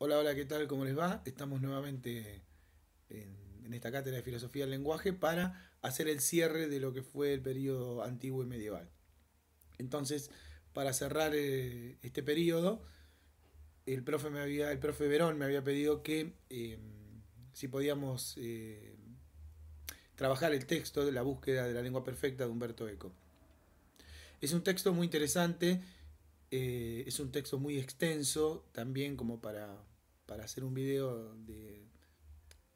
Hola, hola, ¿qué tal? ¿Cómo les va? Estamos nuevamente en esta cátedra de filosofía del lenguaje para hacer el cierre de lo que fue el periodo antiguo y medieval. Entonces, para cerrar este periodo, el profe Verón me había pedido que si podíamos trabajar el texto de la búsqueda de la lengua perfecta de Humberto Eco. Es un texto muy interesante, es un texto muy extenso, también como para hacer un video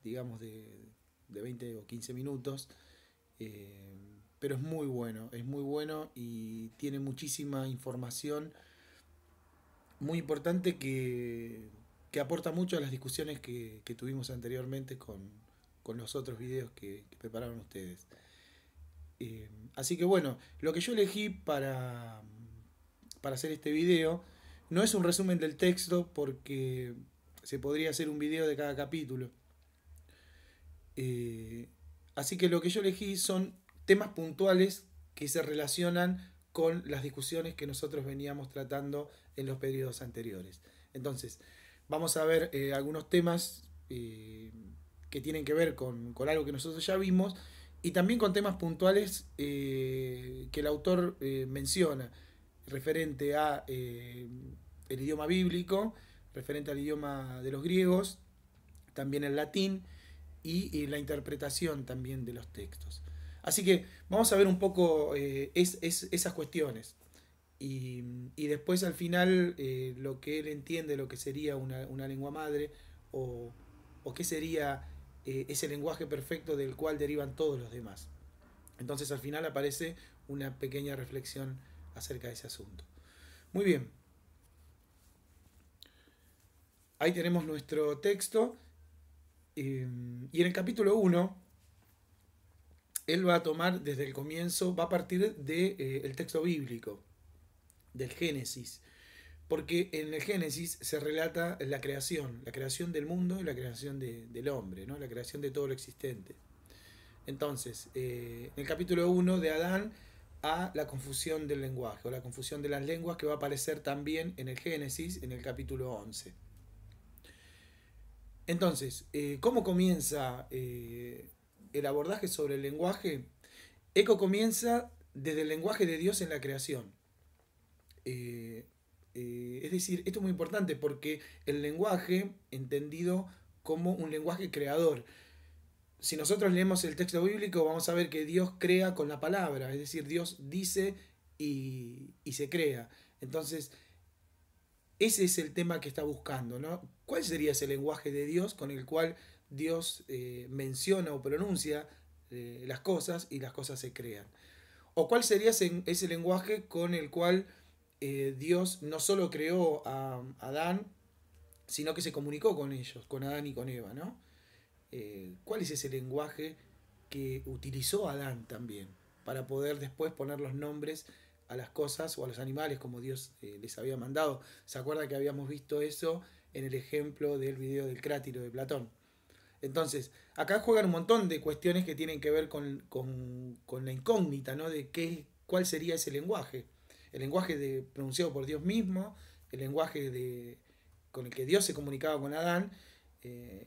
digamos, de 20 o 15 minutos. Pero es muy bueno y tiene muchísima información muy importante que aporta mucho a las discusiones que tuvimos anteriormente con los otros videos que prepararon ustedes. Así que bueno, lo que yo elegí para hacer este video no es un resumen del texto porque se podría hacer un video de cada capítulo. Eh, Así que lo que yo elegí son temas puntuales que se relacionan con las discusiones que nosotros veníamos tratando en los periodos anteriores. Entonces, vamos a ver algunos temas que tienen que ver con algo que nosotros ya vimos y también con temas puntuales que el autor menciona referente a el idioma bíblico, referente al idioma de los griegos, también el latín y la interpretación también de los textos. Así que vamos a ver un poco esas cuestiones. Y después al final lo que él entiende, lo que sería una lengua madre o, o qué sería ese lenguaje perfecto del cual derivan todos los demás. Entonces al final aparece una pequeña reflexión acerca de ese asunto. Muy bien, ahí tenemos nuestro texto y en el capítulo uno él va a tomar desde el comienzo, va a partir del texto bíblico, del Génesis, porque en el Génesis se relata la creación del mundo y la creación del hombre, ¿no? La creación de todo lo existente. Entonces, en el capítulo uno de Adán a la confusión del lenguaje o la confusión de las lenguas que va a aparecer también en el Génesis en el capítulo 11. Entonces, ¿cómo comienza el abordaje sobre el lenguaje? Eco comienza desde el lenguaje de Dios en la creación. Eh, es decir, esto es muy importante porque el lenguaje, entendido como un lenguaje creador, si nosotros leemos el texto bíblico vamos a ver que Dios crea con la palabra, es decir, Dios dice y se crea. Entonces, ese es el tema que está buscando, ¿no? ¿Cuál sería ese lenguaje de Dios con el cual Dios menciona o pronuncia las cosas y las cosas se crean? ¿O cuál sería ese lenguaje con el cual Dios no solo creó a Adán, sino que se comunicó con ellos, con Adán y con Eva, ¿no? ¿Cuál es ese lenguaje que utilizó Adán también para poder después poner los nombres a las cosas o a los animales como Dios les había mandado? ¿Se acuerda que habíamos visto eso en el ejemplo del video del crátiro de Platón? Entonces, acá juegan un montón de cuestiones que tienen que ver con la incógnita, ¿no? De cuál sería ese lenguaje. El lenguaje pronunciado por Dios mismo, el lenguaje con el que Dios se comunicaba con Adán,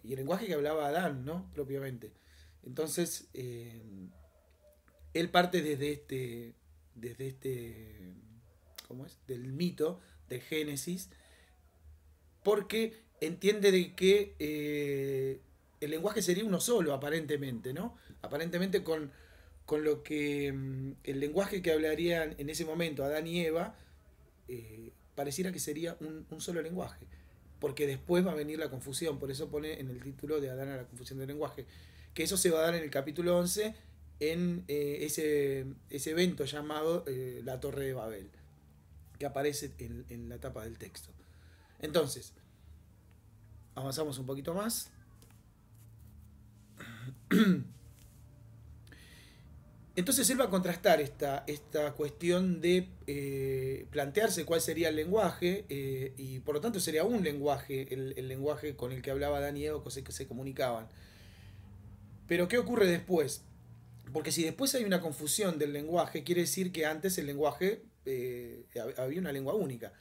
y el lenguaje que hablaba Adán, ¿no? Propiamente. Entonces, él parte desde este, ¿cómo es? Del mito, del Génesis, porque entiende de que el lenguaje sería uno solo, aparentemente, ¿no? Aparentemente con lo que el lenguaje que hablarían en ese momento Adán y Eva, pareciera que sería un solo lenguaje, porque después va a venir la confusión, por eso pone en el título de Adán a la confusión del lenguaje, que eso se va a dar en el capítulo 11 en ese evento llamado la Torre de Babel, que aparece en la tapa del texto. Entonces, avanzamos un poquito más. Entonces él va a contrastar esta cuestión de plantearse cuál sería el lenguaje y por lo tanto sería un lenguaje, el lenguaje con el que hablaba Dan y Eva, que se comunicaban. Pero ¿qué ocurre después? Porque si después hay una confusión del lenguaje, quiere decir que antes el lenguaje había una lengua única.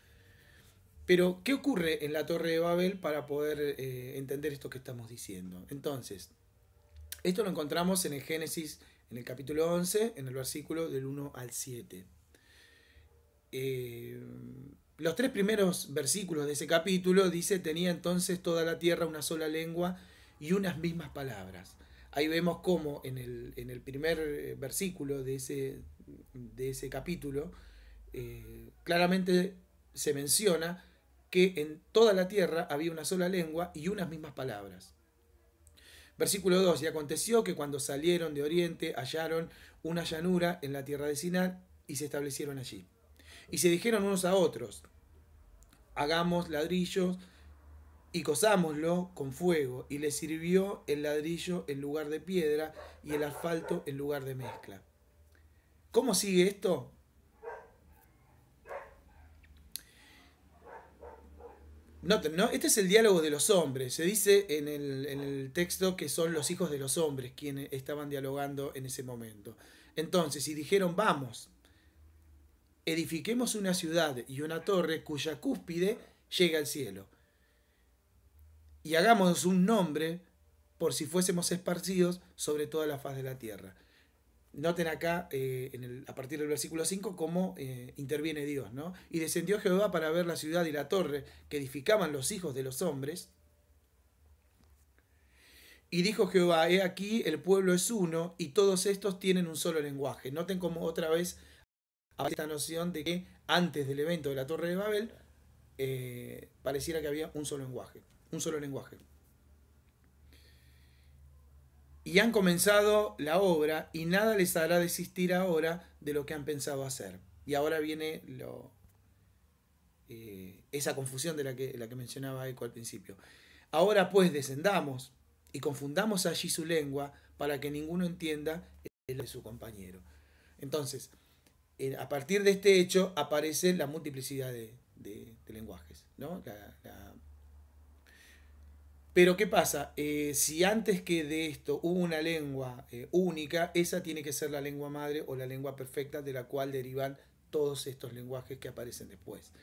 Pero, ¿qué ocurre en la Torre de Babel para poder entender esto que estamos diciendo? Entonces, esto lo encontramos en el Génesis, en el capítulo 11, en el versículo del 1 al 7. Los tres primeros versículos de ese capítulo dice: tenía entonces toda la tierra una sola lengua y unas mismas palabras. Ahí vemos cómo en el primer versículo de ese capítulo claramente se menciona que en toda la tierra había una sola lengua y unas mismas palabras. Versículo 2: y aconteció que cuando salieron de oriente hallaron una llanura en la tierra de Sinar y se establecieron allí. Y se dijeron unos a otros: hagamos ladrillos y cosámoslo con fuego. Y les sirvió el ladrillo en lugar de piedra y el asfalto en lugar de mezcla. ¿Cómo sigue esto? Noten, ¿no? Este es el diálogo de los hombres. Se dice en el texto que son los hijos de los hombres quienes estaban dialogando en ese momento. Entonces, y dijeron: vamos, edifiquemos una ciudad y una torre cuya cúspide llegue al cielo. Y hagámonos un nombre por si fuésemos esparcidos sobre toda la faz de la tierra. Noten acá, a partir del versículo 5, cómo interviene Dios, ¿no? Y descendió Jehová para ver la ciudad y la torre que edificaban los hijos de los hombres. Y dijo Jehová: he aquí, el pueblo es uno, y todos estos tienen un solo lenguaje. Noten cómo otra vez aparece esta noción de que antes del evento de la Torre de Babel, pareciera que había un solo lenguaje. Un solo lenguaje. Y han comenzado la obra y nada les hará desistir ahora de lo que han pensado hacer. Y ahora viene esa confusión de la que mencionaba Eco al principio. Ahora pues descendamos y confundamos allí su lengua para que ninguno entienda el de su compañero. Entonces, a partir de este hecho aparece la multiplicidad de lenguajes, ¿no? Pero ¿qué pasa? Si antes que de esto hubo una lengua única, esa tiene que ser la lengua madre o la lengua perfecta de la cual derivan todos estos lenguajes que aparecen después.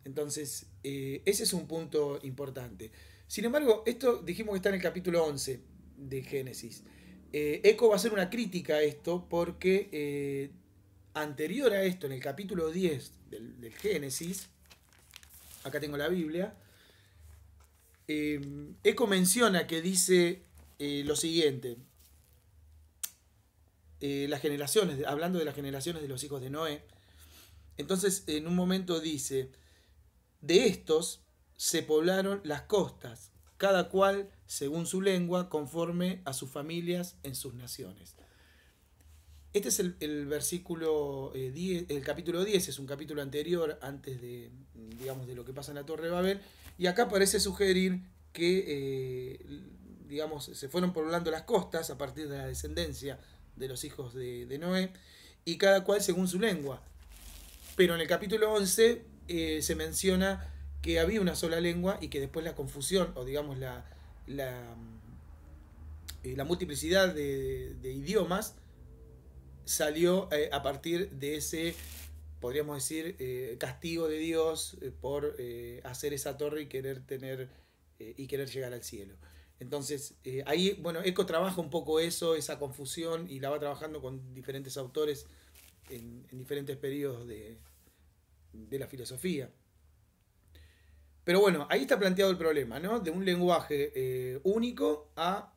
Entonces, ese es un punto importante. Sin embargo, esto dijimos que está en el capítulo 11 de Génesis. Eco va a hacer una crítica a esto porque anterior a esto, en el capítulo 10 del Génesis, acá tengo la Biblia, Eco menciona que dice lo siguiente: las generaciones, hablando de las generaciones de los hijos de Noé. Entonces, en un momento dice: de estos se poblaron las costas, cada cual según su lengua, conforme a sus familias en sus naciones. Este es el versículo 10, el capítulo 10, es un capítulo anterior, antes de, digamos, de lo que pasa en la Torre de Babel, y acá parece sugerir que, digamos, se fueron poblando las costas a partir de la descendencia de los hijos de Noé, y cada cual según su lengua. Pero en el capítulo 11 se menciona que había una sola lengua y que después la confusión, o digamos la multiplicidad de idiomas, salió a partir de ese, podríamos decir, castigo de Dios por hacer esa torre y querer tener y querer llegar al cielo. Entonces, ahí, bueno, Eco trabaja un poco eso, esa confusión, y la va trabajando con diferentes autores en diferentes periodos de la filosofía. Pero bueno, ahí está planteado el problema, ¿no? De un lenguaje único a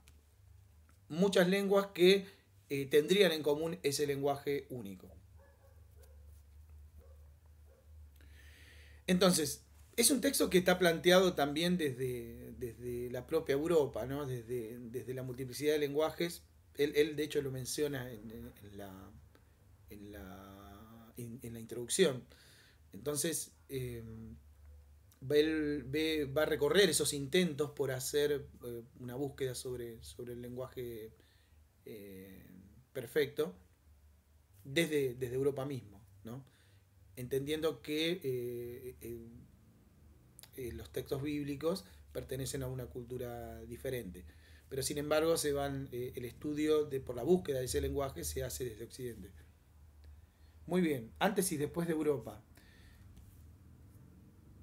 muchas lenguas que tendrían en común ese lenguaje único. Entonces, es un texto que está planteado también desde la propia Europa, ¿no? Desde la multiplicidad de lenguajes. Él de hecho lo menciona en la introducción. Entonces, él va a recorrer esos intentos por hacer una búsqueda sobre el lenguaje perfecto desde Europa mismo, ¿no? Entendiendo que los textos bíblicos pertenecen a una cultura diferente. Pero sin embargo, el estudio por la búsqueda de ese lenguaje se hace desde Occidente. Muy bien, antes y después de Europa.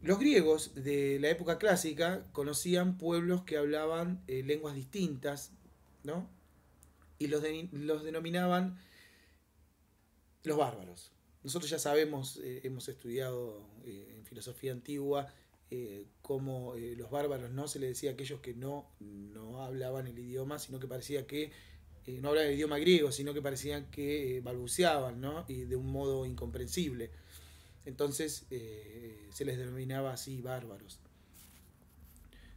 Los griegos de la época clásica conocían pueblos que hablaban lenguas distintas, ¿no? Y los denominaban los bárbaros. Nosotros ya sabemos, hemos estudiado en filosofía antigua, cómo los bárbaros no se les decía a aquellos que no hablaban el idioma, sino que parecía que no hablaban el idioma griego, sino que parecían que balbuceaban, ¿no? Y de un modo incomprensible. Entonces se les denominaba así bárbaros.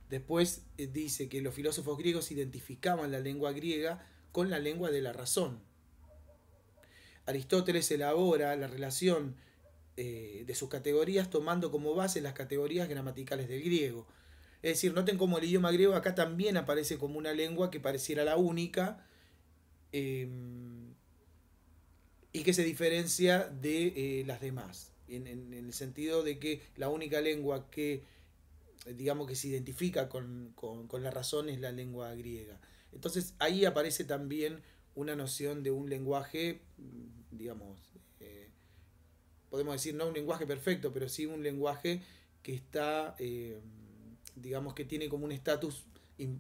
Después dice que los filósofos griegos identificaban la lengua griega con la lengua de la razón. Aristóteles elabora la relación de sus categorías tomando como base las categorías gramaticales del griego. Es decir, noten cómo el idioma griego acá también aparece como una lengua que pareciera la única eh, y que se diferencia de las demás, en el sentido de que la única lengua que, digamos, que se identifica con la razón es la lengua griega. Entonces ahí aparece también una noción de un lenguaje, digamos, podemos decir no un lenguaje perfecto, pero sí un lenguaje que está, digamos, que tiene como un estatus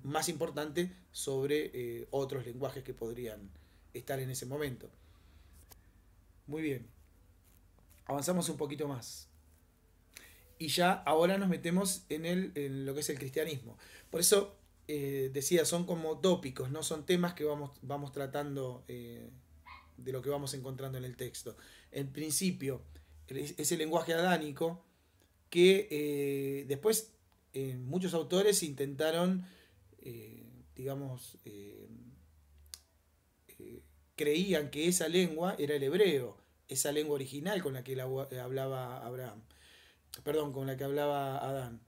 más importante sobre otros lenguajes que podrían estar en ese momento. Muy bien, avanzamos un poquito más. Y ya ahora nos metemos en lo que es el cristianismo. Por eso decía, son como tópicos, no son temas que vamos tratando de lo que vamos encontrando en el texto. En principio, ese lenguaje adánico que después muchos autores intentaron, digamos, creían que esa lengua era el hebreo, esa lengua original con la que hablaba Abraham, perdón, con la que hablaba Adán.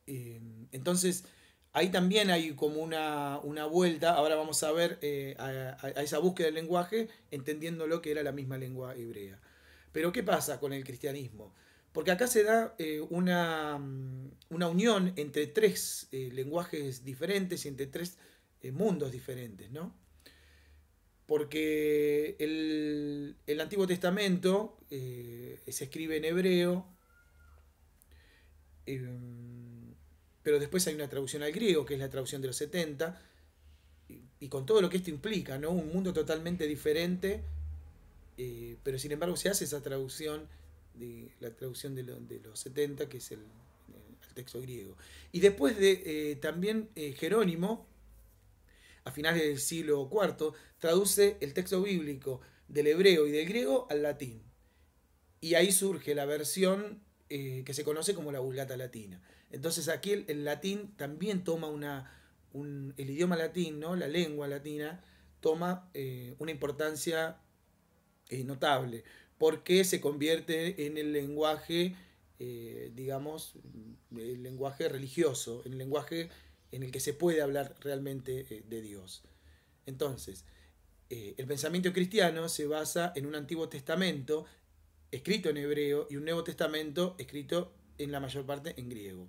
Entonces, ahí también hay como una vuelta, ahora vamos a ver a esa búsqueda del lenguaje, entendiendo lo que era la misma lengua hebrea. Pero ¿qué pasa con el cristianismo? Porque acá se da una unión entre tres lenguajes diferentes y entre tres mundos diferentes, ¿no? Porque el Antiguo Testamento se escribe en hebreo, eh, pero después hay una traducción al griego, que es la traducción de los 70, y con todo lo que esto implica, ¿no? Un mundo totalmente diferente, pero sin embargo se hace esa traducción, la traducción de los 70, que es el texto griego. Y después de también Jerónimo, a finales del siglo IV, traduce el texto bíblico del hebreo y del griego al latín. Y ahí surge la versión que se conoce como la Vulgata Latina. Entonces aquí el latín también toma el idioma latín, ¿no? La lengua latina, toma una importancia notable, porque se convierte en el lenguaje, digamos, el lenguaje religioso, el lenguaje en el que se puede hablar realmente de Dios. Entonces, el pensamiento cristiano se basa en un Antiguo Testamento escrito en hebreo y un Nuevo Testamento escrito en la mayor parte en griego.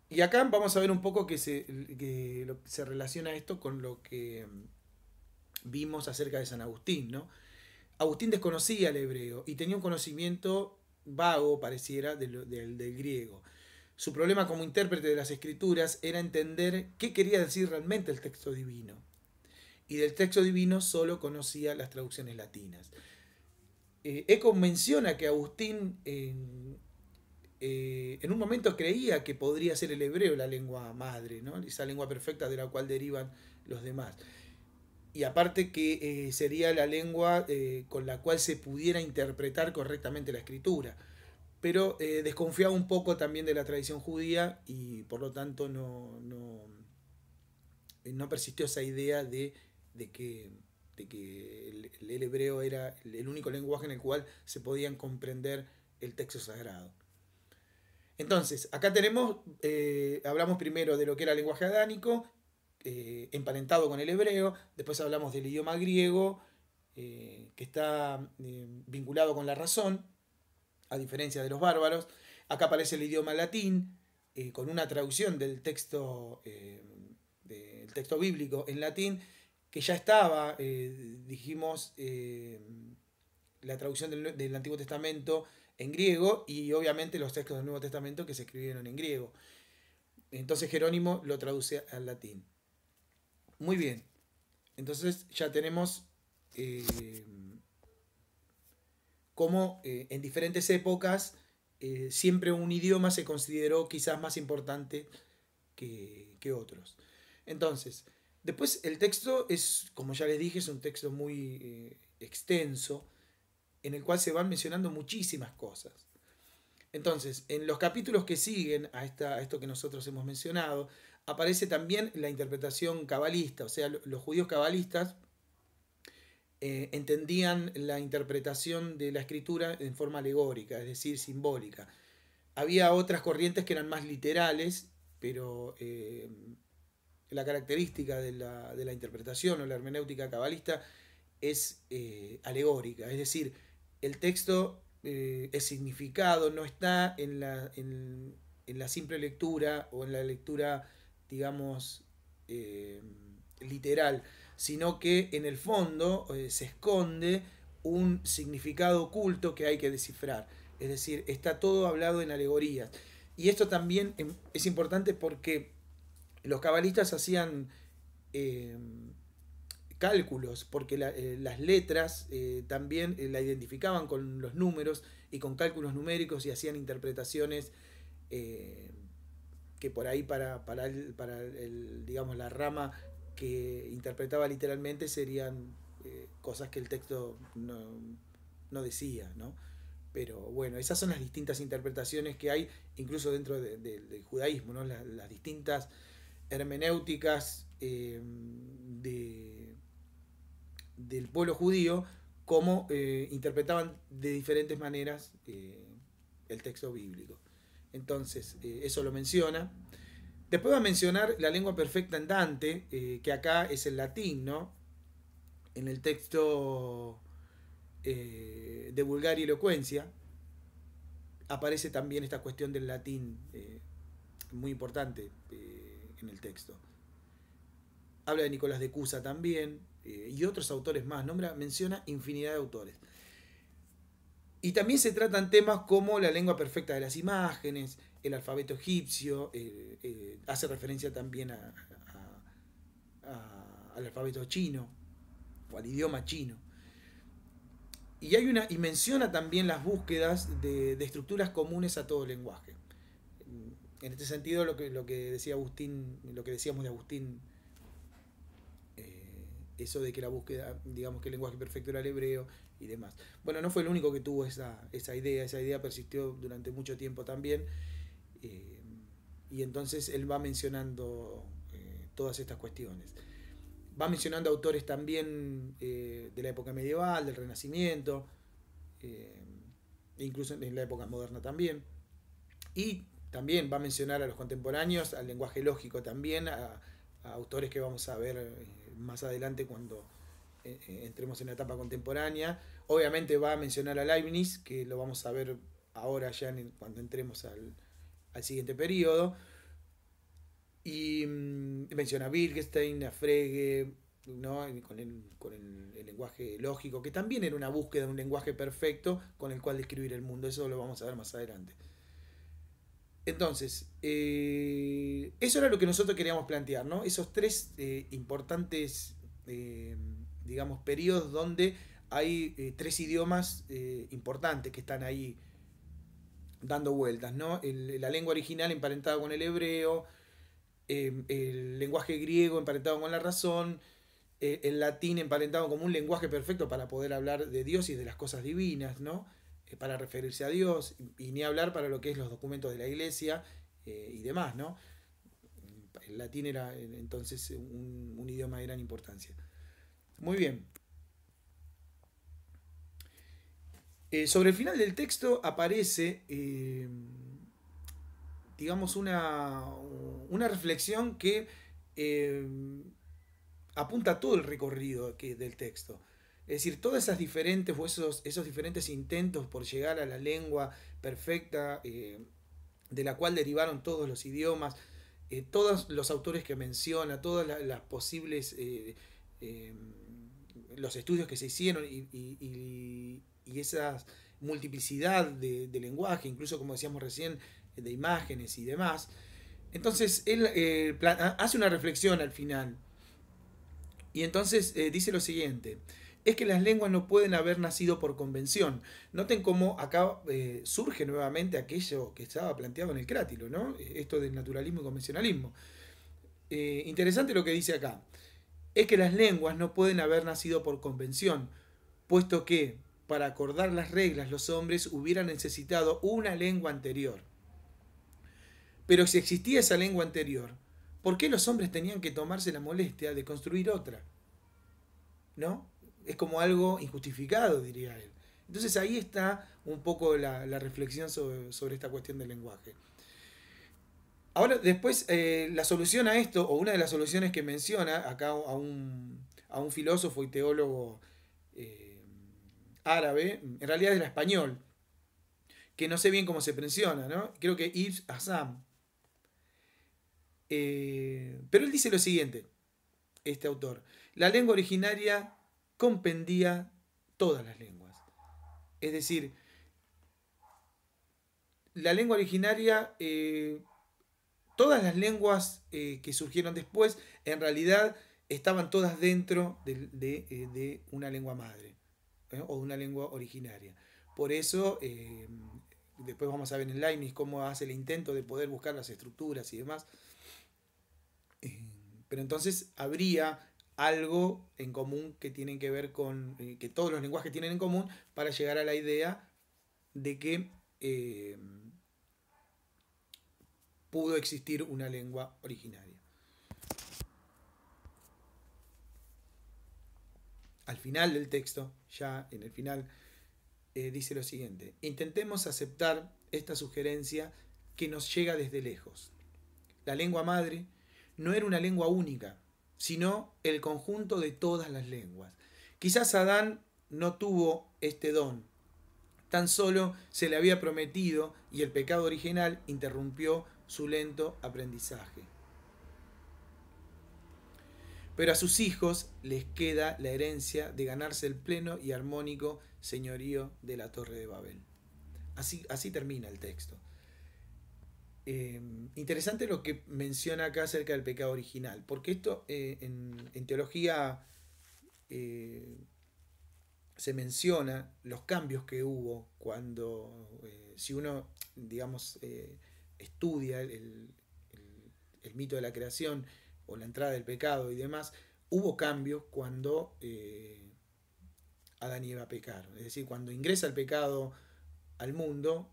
Y acá vamos a ver un poco que se relaciona esto con lo que vimos acerca de San Agustín, ¿no? Agustín desconocía el hebreo y tenía un conocimiento vago, pareciera, del griego. Su problema como intérprete de las escrituras era entender qué quería decir realmente el texto divino. Y del texto divino solo conocía las traducciones latinas. Eco menciona que Agustín en un momento creía que podría ser el hebreo la lengua madre, ¿no? Esa lengua perfecta de la cual derivan los demás. Y aparte que sería la lengua con la cual se pudiera interpretar correctamente la escritura. Pero desconfiaba un poco también de la tradición judía y por lo tanto no persistió esa idea de que, el hebreo era el único lenguaje en el cual se podían comprender el texto sagrado. Entonces, acá hablamos primero de lo que era el lenguaje adánico, emparentado con el hebreo, después hablamos del idioma griego, que está vinculado con la razón, a diferencia de los bárbaros. Acá aparece el idioma latín, con una traducción del texto bíblico en latín, que ya estaba, dijimos, la traducción del Antiguo Testamento en griego y obviamente los textos del Nuevo Testamento que se escribieron en griego. Entonces Jerónimo lo traduce al latín. Muy bien, entonces ya tenemos eh, cómo en diferentes épocas siempre un idioma se consideró quizás más importante que otros. Entonces, después el texto es, como ya les dije, es un texto muy extenso en el cual se van mencionando muchísimas cosas. Entonces, en los capítulos que siguen a esto que nosotros hemos mencionado, aparece también la interpretación cabalista, o sea, los judíos cabalistas entendían la interpretación de la escritura en forma alegórica, es decir, simbólica. Había otras corrientes que eran más literales, pero la característica de la interpretación o la hermenéutica cabalista es alegórica, es decir, el texto, el significado no está en la simple lectura o en la lectura, digamos, literal, sino que en el fondo se esconde un significado oculto que hay que descifrar. Es decir, está todo hablado en alegorías. Y esto también es importante porque los cabalistas hacían eh, cálculos, porque las letras también la identificaban con los números y con cálculos numéricos y hacían interpretaciones eh, que por ahí digamos, la rama que interpretaba literalmente serían cosas que el texto no decía, ¿no? Pero bueno, esas son las distintas interpretaciones que hay, incluso dentro del judaísmo, ¿no? Las distintas hermenéuticas del pueblo judío, cómo interpretaban de diferentes maneras el texto bíblico. Entonces, eso lo menciona. Después va a mencionar la lengua perfecta en Dante, que acá es el latín, ¿no? En el texto de Vulgar y Elocuencia aparece también esta cuestión del latín muy importante en el texto. Habla de Nicolás de Cusa también y otros autores más, menciona infinidad de autores. Y también se tratan temas como la lengua perfecta de las imágenes, el alfabeto egipcio, hace referencia también al alfabeto chino o al idioma chino. Y menciona también las búsquedas de estructuras comunes a todo lenguaje. En este sentido, lo que decía Agustín, lo que decíamos de Agustín, eso de que la búsqueda, digamos que el lenguaje perfecto era el hebreo y demás. Bueno, no fue el único que tuvo esa idea persistió durante mucho tiempo también, y entonces él va mencionando todas estas cuestiones. Va mencionando autores también de la época medieval, del Renacimiento, incluso en la época moderna también. Y también va a mencionar a los contemporáneos, al lenguaje lógico también, a autores que vamos a ver más adelante cuando entremos en la etapa contemporánea. Obviamente va a mencionar a Leibniz, que lo vamos a ver ahora ya cuando entremos al siguiente periodo. Y menciona a Wittgenstein, a Frege, ¿no? con el lenguaje lógico, que también era una búsqueda de un lenguaje perfecto con el cual describir el mundo. Eso lo vamos a ver más adelante. Entonces, eso era lo que nosotros queríamos plantear, ¿no? Esos tres importantes, digamos, periodos donde hay tres idiomas importantes que están ahí dando vueltas, ¿no? La lengua original emparentada con el hebreo, el lenguaje griego emparentado con la razón, el latín emparentado como un lenguaje perfecto para poder hablar de Dios y de las cosas divinas, ¿no? Para referirse a Dios, y ni hablar para lo que es los documentos de la iglesia y demás, ¿no? El latín era entonces un idioma de gran importancia. Muy bien. Sobre el final del texto aparece, digamos, una reflexión que apunta a todo el recorrido del texto. Es decir, todas esas diferentes o esos diferentes intentos por llegar a la lengua perfecta, de la cual derivaron todos los idiomas, todos los autores que menciona, todas las posibles, los estudios que se hicieron y multiplicidad de lenguaje, incluso como decíamos recién, de imágenes y demás. Entonces él hace una reflexión al final y entonces dice lo siguiente: es que las lenguas no pueden haber nacido por convención. Noten cómo acá surge nuevamente aquello que estaba planteado en el Crátilo, ¿no? Esto del naturalismo y convencionalismo. Interesante lo que dice acá. Es que las lenguas no pueden haber nacido por convención, puesto que para acordar las reglas los hombres hubieran necesitado una lengua anterior. Pero si existía esa lengua anterior, ¿por qué los hombres tenían que tomarse la molestia de construir otra? ¿No? Es como algo injustificado, diría él. Entonces ahí está un poco la reflexión sobre esta cuestión del lenguaje. Ahora, después, la solución a esto, o una de las soluciones que menciona acá a un filósofo y teólogo eh, árabe, en realidad era español, que no sé bien cómo se menciona, ¿no? Creo que Ibn Hazm. Pero él dice lo siguiente, este autor: la lengua originaria compendía todas las lenguas. Es decir, la lengua originaria, todas las lenguas que surgieron después, en realidad estaban todas dentro de una lengua madre, o una lengua originaria. Por eso, después vamos a ver en Leibniz cómo hace el intento de poder buscar las estructuras y demás. Pero entonces habría algo en común que tienen que ver con, que todos los lenguajes tienen en común, para llegar a la idea de que pudo existir una lengua originaria. Al final del texto, ya en el final, dice lo siguiente: intentemos aceptar esta sugerencia que nos llega desde lejos. La lengua madre no era una lengua única, sino el conjunto de todas las lenguas. Quizás Adán no tuvo este don, tan solo se le había prometido y el pecado original interrumpió su lento aprendizaje. Pero a sus hijos les queda la herencia de ganarse el pleno y armónico señorío de la Torre de Babel. Así termina el texto. Interesante lo que menciona acá acerca del pecado original, porque esto en teología se menciona los cambios que hubo cuando, si uno, digamos, estudia el mito de la creación o la entrada del pecado y demás, hubo cambios cuando Adán y Eva pecaron. Es decir, cuando ingresa el pecado al mundo,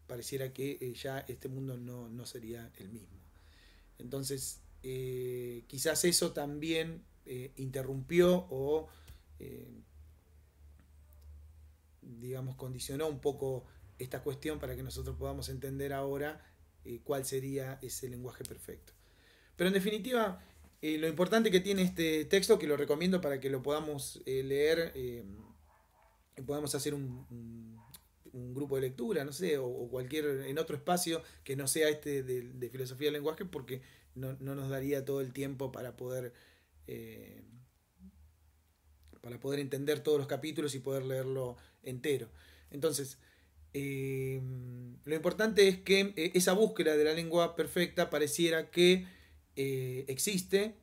pareciera que ya este mundo no sería el mismo. Entonces, quizás eso también interrumpió o, digamos, condicionó un poco esta cuestión para que nosotros podamos entender ahora cuál sería ese lenguaje perfecto. Pero en definitiva, lo importante que tiene este texto, que lo recomiendo para que lo podamos leer, podamos hacer un grupo de lectura, no sé, o cualquier, en otro espacio que no sea este de filosofía del lenguaje, porque no nos daría todo el tiempo eh, para poder entender todos los capítulos y poder leerlo entero. Entonces, lo importante es que esa búsqueda de la lengua perfecta pareciera que existe.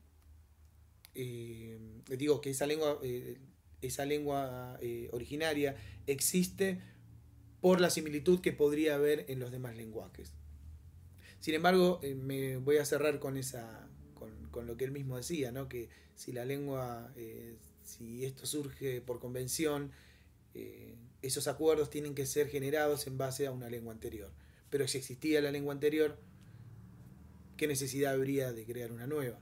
Digo que esa lengua originaria existe por la similitud que podría haber en los demás lenguajes. Sin embargo, me voy a cerrar con lo que él mismo decía, ¿no? Que si la lengua, si esto surge por convención, esos acuerdos tienen que ser generados en base a una lengua anterior. Pero si existía la lengua anterior, ¿qué necesidad habría de crear una nueva?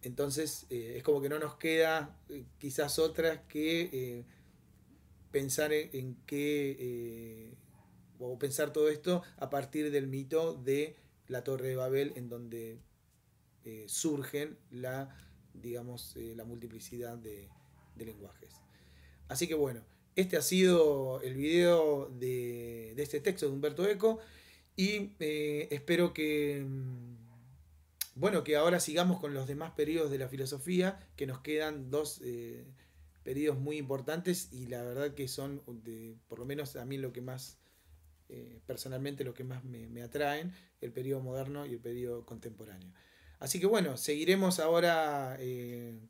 Entonces, es como que no nos queda quizás otras que pensar en qué, o pensar todo esto a partir del mito de la Torre de Babel, en donde surgen la multiplicidad de lenguajes. Así que bueno, este ha sido el video de este texto de Umberto Eco, y espero que, bueno, que ahora sigamos con los demás periodos de la filosofía, que nos quedan dos periodos muy importantes y la verdad que son, por lo menos a mí lo que más, personalmente lo que más me atraen, el periodo moderno y el periodo contemporáneo. Así que bueno, seguiremos ahora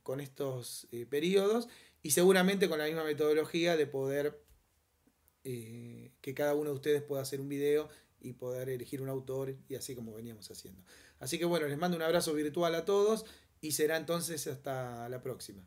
con estos periodos y seguramente con la misma metodología de poder que cada uno de ustedes pueda hacer un video y poder elegir un autor y así como veníamos haciendo. Así que bueno, les mando un abrazo virtual a todos y será entonces hasta la próxima.